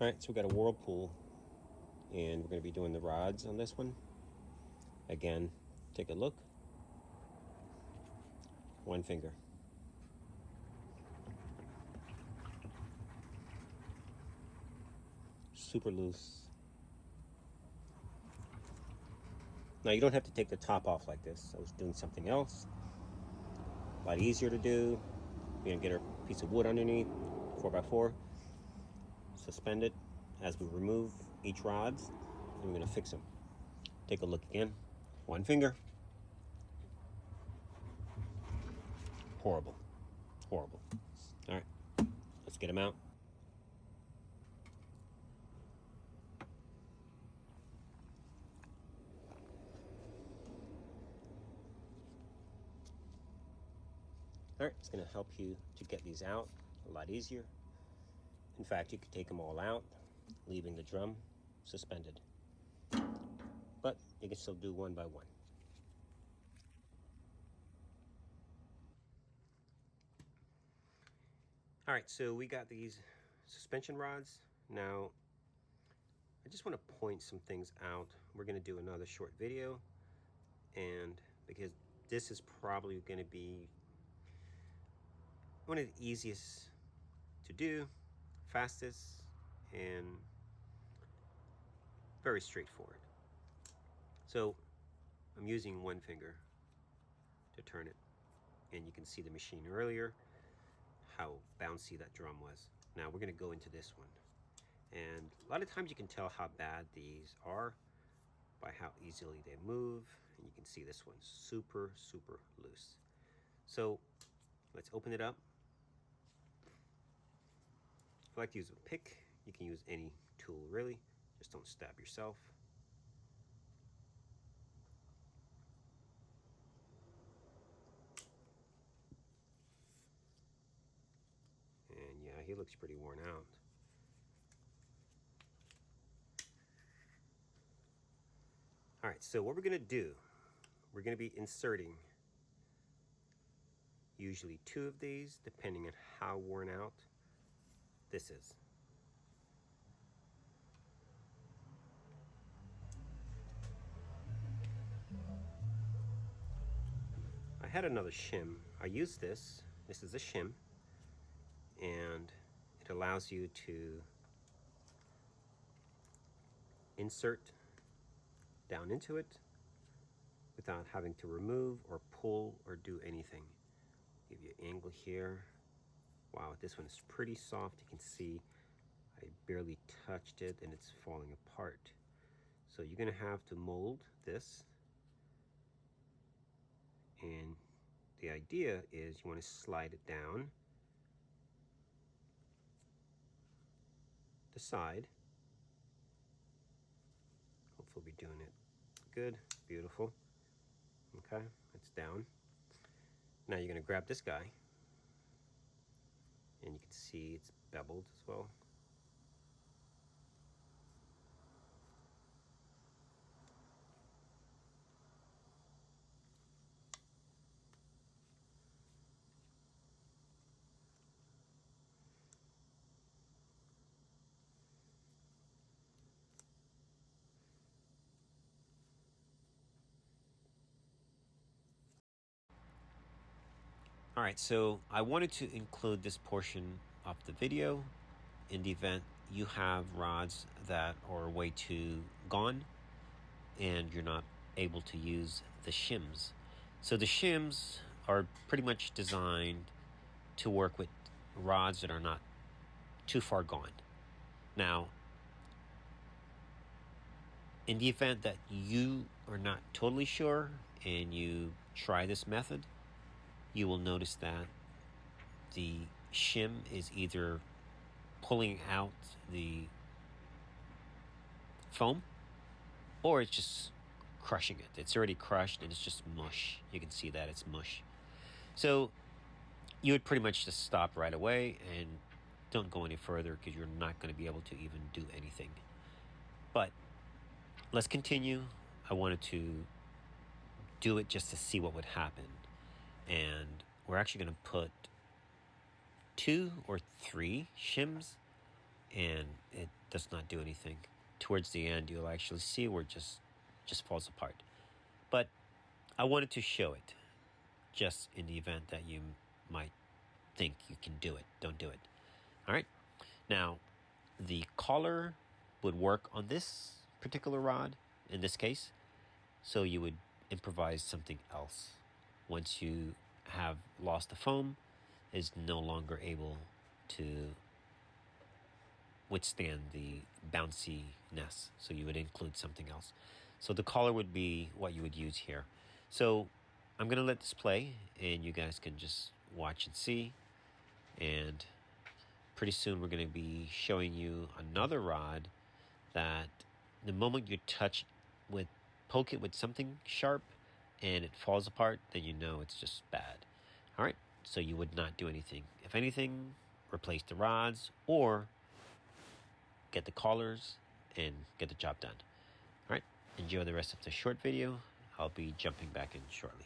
Alright, so we got a Whirlpool, and we're going to be doing the rods on this one. Again, take a look. One finger. Super loose. Now you don't have to take the top off like this. I was doing something else. A lot easier to do. You're going to get a piece of wood underneath, 4x4. Suspend it as we remove each rods, and we're going to fix them. Take a look again. One finger. Horrible. Horrible. All right, let's get them out. All right, it's going to help you to get these out a lot easier. In fact, you could take them all out, leaving the drum suspended. But you can still do one by one. All right, so we got these suspension rods. Now, I just want to point some things out. We're going to do another short video, and because this is probably going to be one of the easiest to do, fastest, and very straightforward. So I'm using one finger to turn it, and you can see the machine earlier, how bouncy that drum was. Now we're going to go into this one, and a lot of times you can tell how bad these are by how easily they move, and you can see this one's super loose. So let's open it up. If you like to use a pick, you can use any tool really, just don't stab yourself. And yeah, he looks pretty worn out. All right, so what we're gonna do, we're gonna be inserting usually 2 of these, depending on how worn out this is. I had another shim. I used this. This is a shim, and it allows you to insert down into it without having to remove or pull or do anything. Give you an angle here. Wow, this one is pretty soft. You can see I barely touched it and it's falling apart. So you're gonna have to mold this, and the idea is you want to slide it down the side. Hopefully we're doing it good. Beautiful. Okay, it's down. Now you're going to grab this guy, and you can see it's beveled as well. All right, so I wanted to include this portion of the video in the event you have rods that are way too gone and you're not able to use the shims. So the shims are pretty much designed to work with rods that are not too far gone. Now, in the event that you are not totally sure and you try this method, you will notice that the shim is either pulling out the foam or it's just crushing it. It's already crushed and it's just mush. You can see that it's mush. So you would pretty much just stop right away and don't go any further because you're not going to be able to even do anything. But let's continue. I wanted to do it just to see what would happen. And we're actually going to put 2 or 3 shims, and does not do anything. Towards the end, you'll actually see where it just falls apart. But I wanted to show it, just in the event that you might think you can do it. Don't do it. All right. Now, the collar would work on this particular rod in this case. So you would improvise something else. Once you have lost the foam, is no longer able to withstand the bounciness. So you would include something else. So the collar would be what you would use here. So I'm going to let this play and you guys can just watch and see. And pretty soon we're going to be showing you another rod that the moment you poke it with something sharp and it falls apart, then you know it's just bad. All right, so you would not do anything. If anything, replace the rods or get the collars and get the job done. All right, enjoy the rest of the short video. I'll be jumping back in shortly.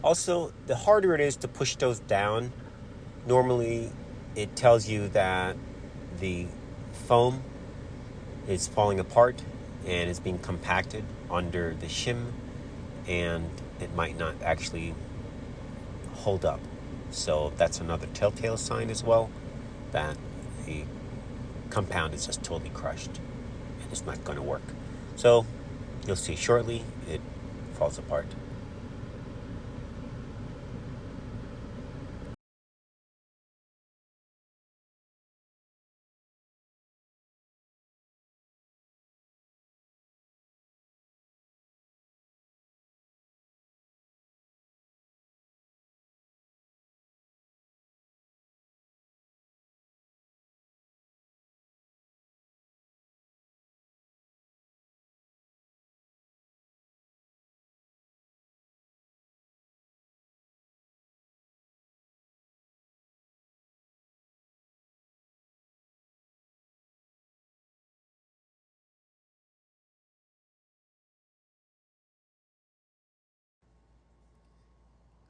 Also, the harder it is to push those down, normally it tells you that the foam is falling apart and is being compacted under the shim, and it might not actually hold up. So that's another telltale sign as well that the compound is just totally crushed and it's not going to work. So you'll see shortly it falls apart.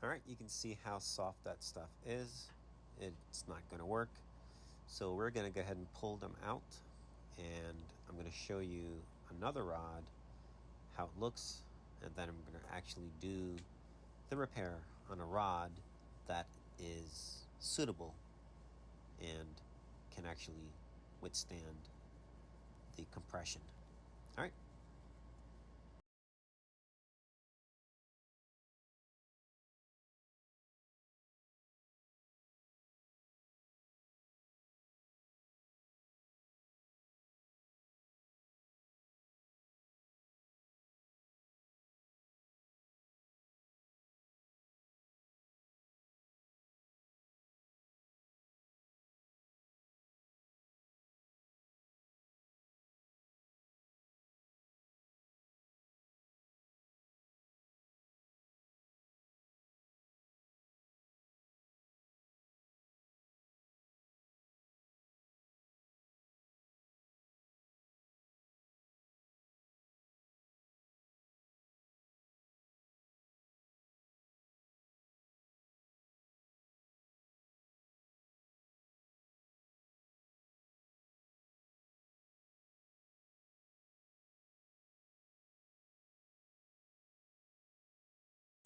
All right, you can see how soft that stuff is. It's not going to work. So we're going to go ahead and pull them out, and I'm going to show you another rod, how it looks, and then I'm going to actually do the repair on a rod that is suitable and can actually withstand the compression. All right.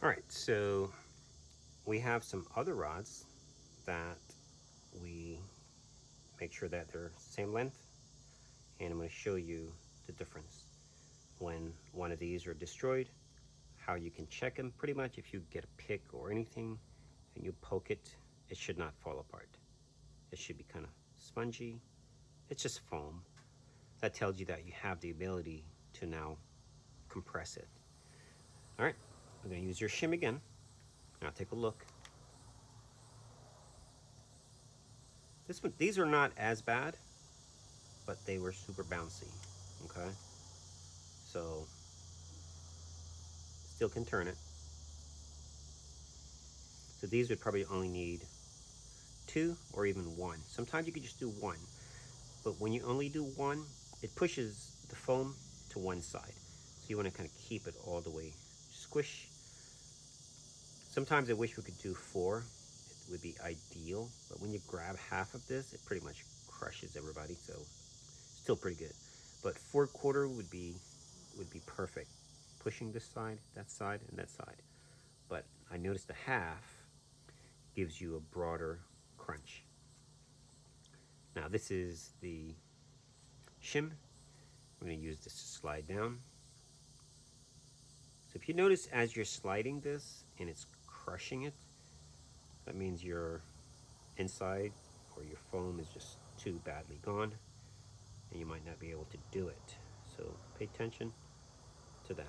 All right, so we have some other rods that we make sure that they're same length, and I'm going to show you the difference when one of these are destroyed, how you can check them. Pretty much if you get a pick or anything and you poke it, it should not fall apart. It should be kind of spongy. It's just foam. That tells you that you have the ability to now compress it. All right, we're going to use your shim again. Now take a look. These are not as bad, but they were super bouncy. Okay, so still can turn it. So these would probably only need 2 or even 1. Sometimes you could just do 1, but when you only do 1, it pushes the foam to one side. So you want to kind of keep it all the way squish. Sometimes I wish we could do 4. It would be ideal, but when you grab half of this, it pretty much crushes everybody. So still pretty good. But 4/4 would be perfect. Pushing this side, that side, and that side. But I noticed the half gives you a broader crunch. Now this is the shim. I'm going to use this to slide down. So if you notice as you're sliding this and it's crushing it, that means your inside or your foam is just too badly gone and you might not be able to do it. So pay attention to that.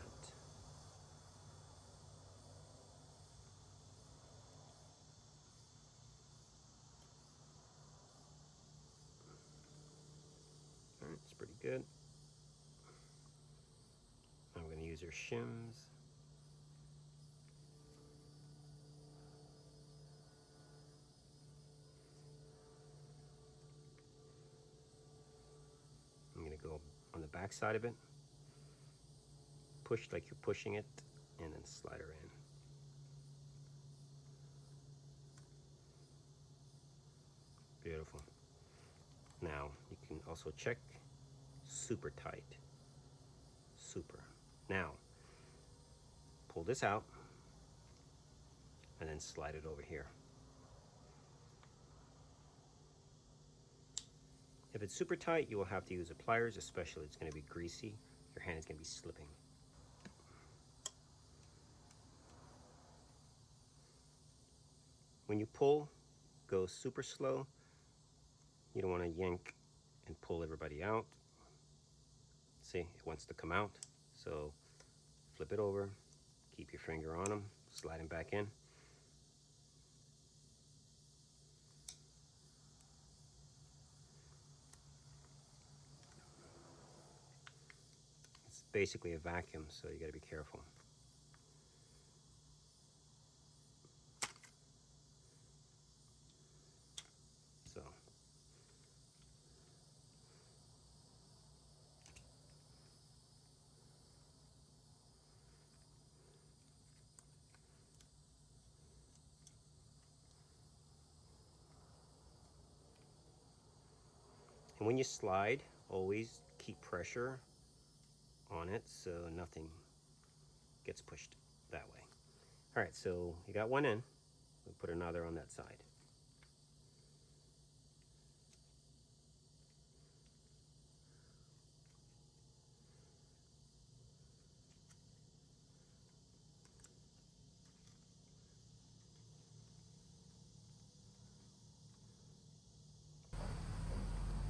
All right, it's pretty good. I'm going to use your shims. I'm going to go on the back side of it, push like you're pushing it, and then slide her in. Beautiful. Now you can also check super tight. Super. Now pull this out and then slide it over here. If it's super tight, you will have to use the pliers, especially it's going to be greasy. Your hand is going to be slipping. When you pull, go super slow. You don't want to yank and pull everybody out. See, it wants to come out. So flip it over, keep your finger on them, slide them back in. It's basically a vacuum, so you got to be careful. So and when you slide, always keep pressure on it so nothing gets pushed that way. All right, so you got one in. We'll put another on that side.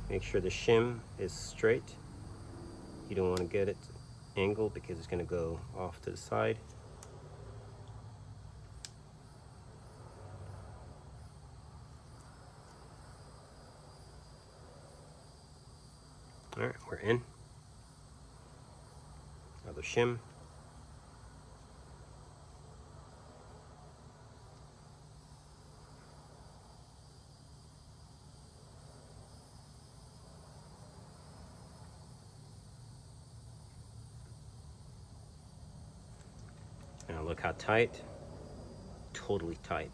Make sure the shim is straight. You don't want to get it angled because it's going to go off to the side. All right, we're in. Another shim. Now look how tight. Totally tight.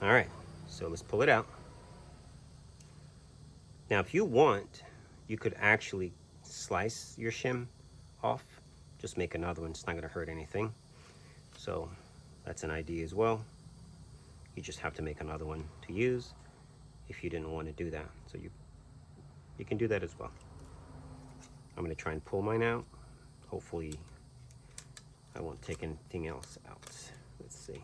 All right, so let's pull it out. Now if you want, you could actually slice your shim off. Just make another one, it's not gonna hurt anything. So that's an idea as well. You just have to make another one to use if you didn't want to do that. So you can do that as well. I'm going to try and pull mine out. Hopefully I won't take anything else out. Let's see.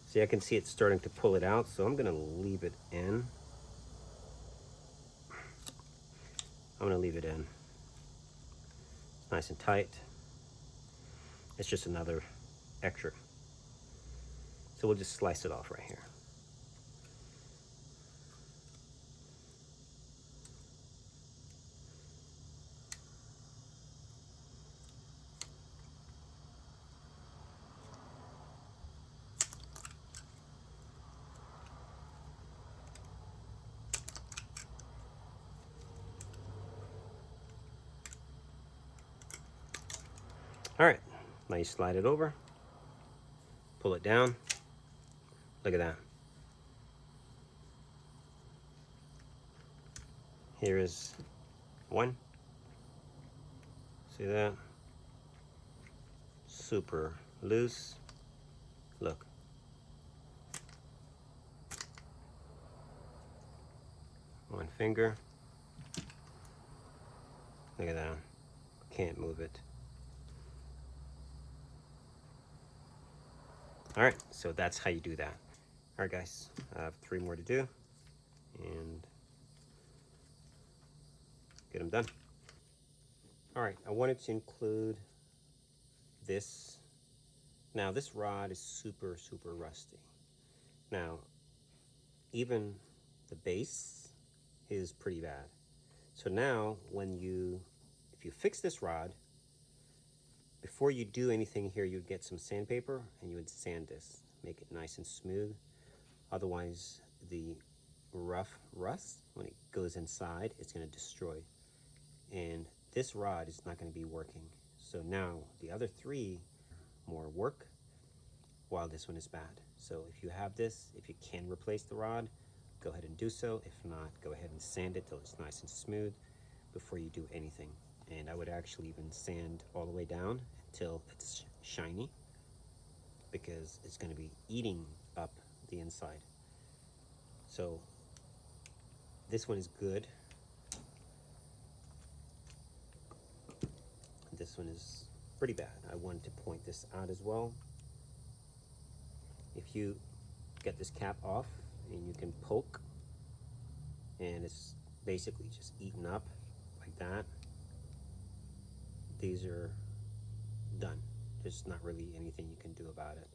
See, I can see it's starting to pull it out, so I'm going to leave it in. I'm going to leave it in. It's nice and tight. It's just another extra. So we'll just slice it off right here. All right, now you slide it over, pull it down. Look at that. Here is one. See that? Super loose. Look. One finger. Look at that. Can't move it. All right, so that's how you do that. All right, guys, I have 3 more to do and get them done. All right, I wanted to include this. Now, this rod is super, super rusty. Now, even the base is pretty bad. So now, if you fix this rod, before you do anything here, you'd get some sandpaper and you would sand this, make it nice and smooth. Otherwise, the rust, when it goes inside, it's going to destroy. And this rod is not going to be working. So now the other 3 more work while this one is bad. So if you have this, if you can replace the rod, go ahead and do so. If not, go ahead and sand it till it's nice and smooth before you do anything. And I would actually even sand all the way down until it's shiny, because it's going to be eating up the inside. So this one is good. This one is pretty bad. I wanted to point this out as well. If you get this cap off and you can poke, and it's basically just eaten up like that, these are done. There's not really anything you can do about it.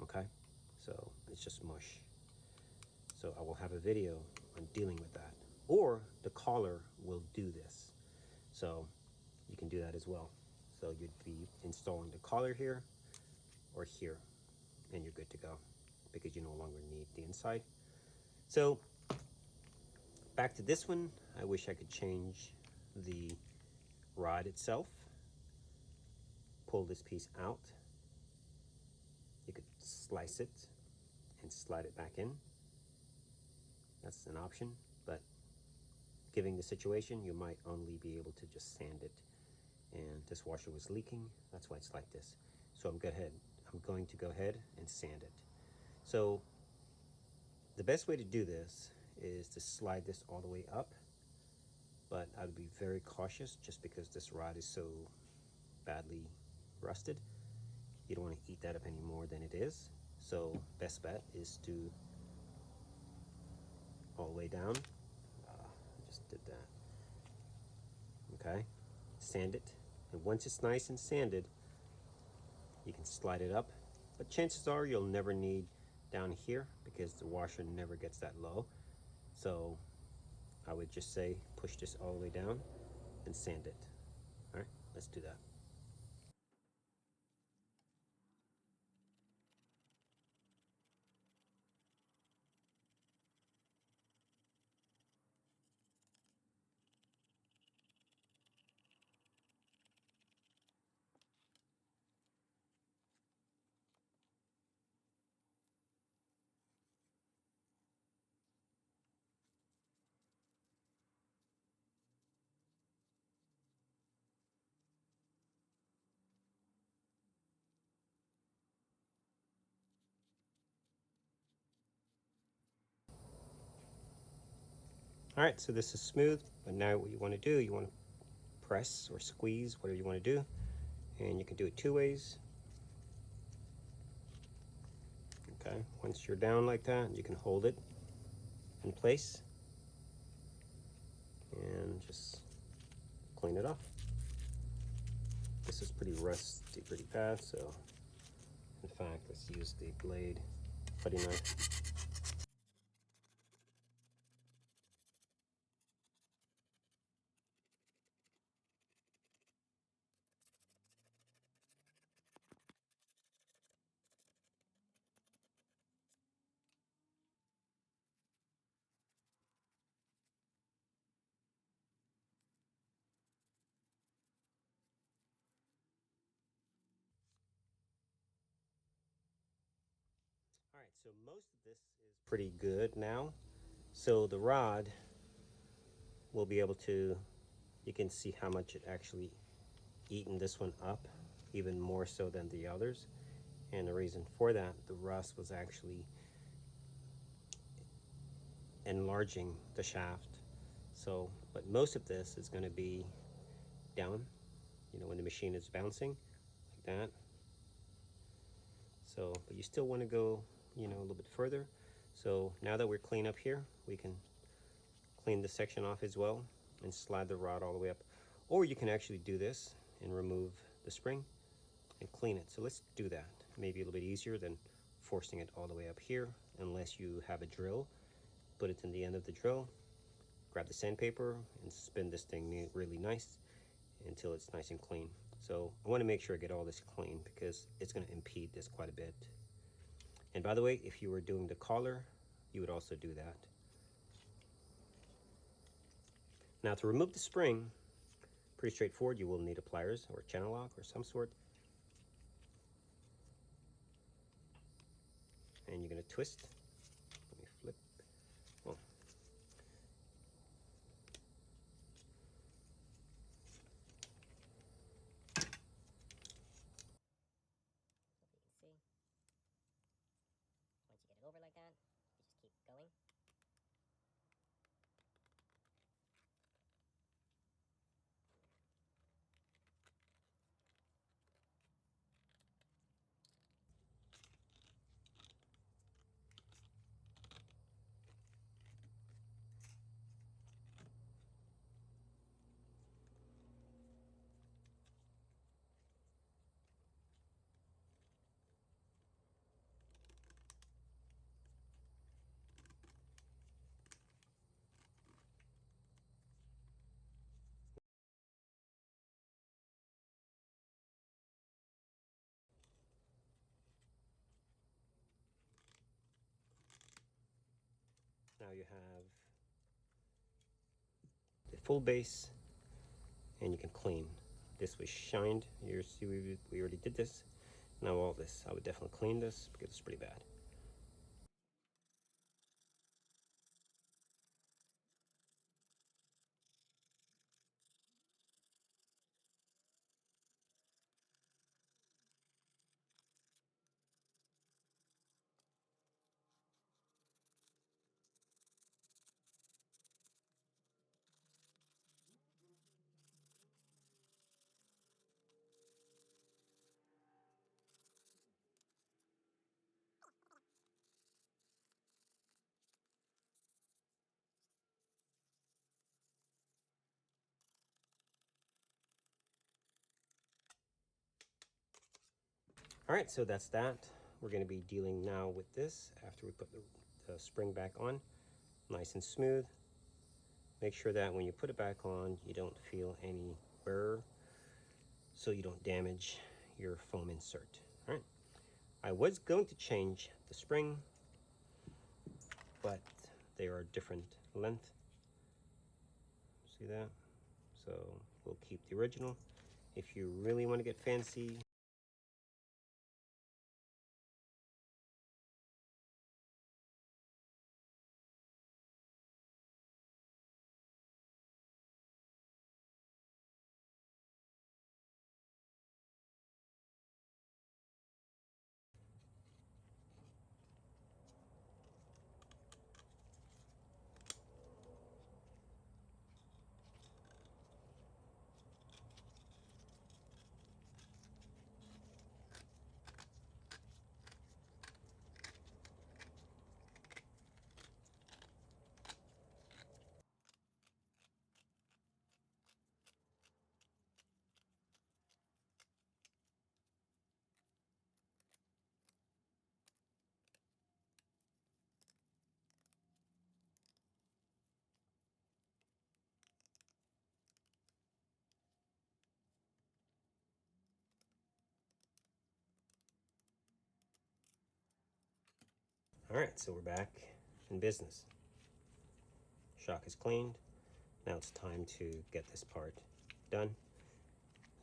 Okay, so it's just mush. So I will have a video on dealing with that, or the collar will do this, so you can do that as well. So you'd be installing the collar here or here, and you're good to go, because you no longer need the inside. So back to this one, I wish I could change the rod itself. Pull this piece out. You could slice it and slide it back in. That's an option, but given the situation, you might only be able to just sand it. And this washer was leaking, that's why it's like this. So I'm going to go ahead and sand it. So the best way to do this is to slide this all the way up, but I would be very cautious just because this rod is so badly rusted. You don't want to eat that up any more than it is. So best bet is to all the way down. I just did that. Okay, sand it, and once it's nice and sanded, you can slide it up. But chances are you'll never need down here, because the washer never gets that low. So I would just say push this all the way down and sand it. All right, let's do that. All right, so this is smooth, but now what you want to do, you want to press or squeeze, whatever you want to do, and you can do it two ways. Okay, once you're down like that, you can hold it in place and just clean it off. This is pretty rusty pretty bad, so in fact, let's use the blade putty knife. All right, so most of this is pretty good now. So the rod will be able to, you can see how much it actually eaten this one up, even more so than the others. And the reason for that, the rust was actually enlarging the shaft. So, but most of this is going to be down, you know, when the machine is bouncing like that. So, but you still want to go, you know, a little bit further. So now that we're clean up here, we can clean this section off as well and slide the rod all the way up. Or you can actually do this and remove the spring and clean it. So let's do that. Maybe a little bit easier than forcing it all the way up here, unless you have a drill. Put it in the end of the drill, grab the sandpaper and spin this thing really nice until it's nice and clean. So I want to make sure I get all this clean because it's going to impede this quite a bit. And by the way, if you were doing the collar, you would also do that. Now to remove the spring, pretty straightforward. You will need a pliers or a channel lock or some sort. And you're going to twist. Let me flip. Well, So you can see, once you get it over like that, you just keep going. now you have the full base and you can clean. This was shined. You see we already did this. Now all this, I would definitely clean this because it's pretty bad. All right, so that's that. We're going to be dealing now with this after we put the spring back on, nice and smooth. Make sure that when you put it back on, you don't feel any burr, so you don't damage your foam insert. All right, I was going to change the spring, but they are different length. See that? So we'll keep the original. If you really want to get fancy, All right, so we're back in business. Shock is cleaned. Now it's time to get this part done.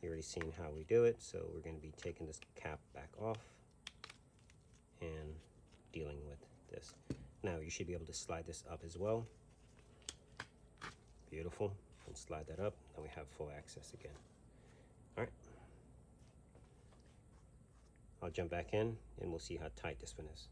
You already seen how we do it, so we're going to be taking this cap back off and dealing with this. Now you should be able to slide this up as well. Beautiful. And slide that up, and we have full access again. All right. I'll jump back in and we'll see how tight this one is.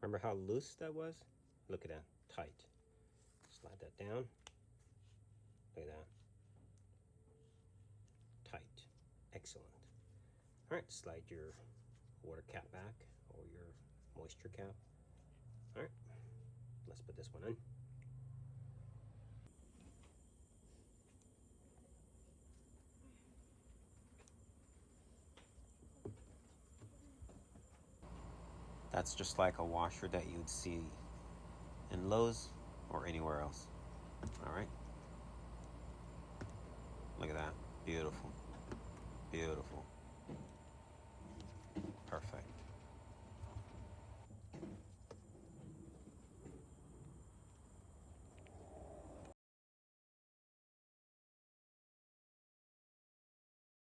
Remember how loose that was? Look at that, tight. Slide that down. Look at that. Tight. Excellent. All right, slide your water cap back or your moisture cap. All right, let's put this one in. That's just like a washer that you'd see in Lowe's or anywhere else. All right. Look at that. Beautiful. Beautiful.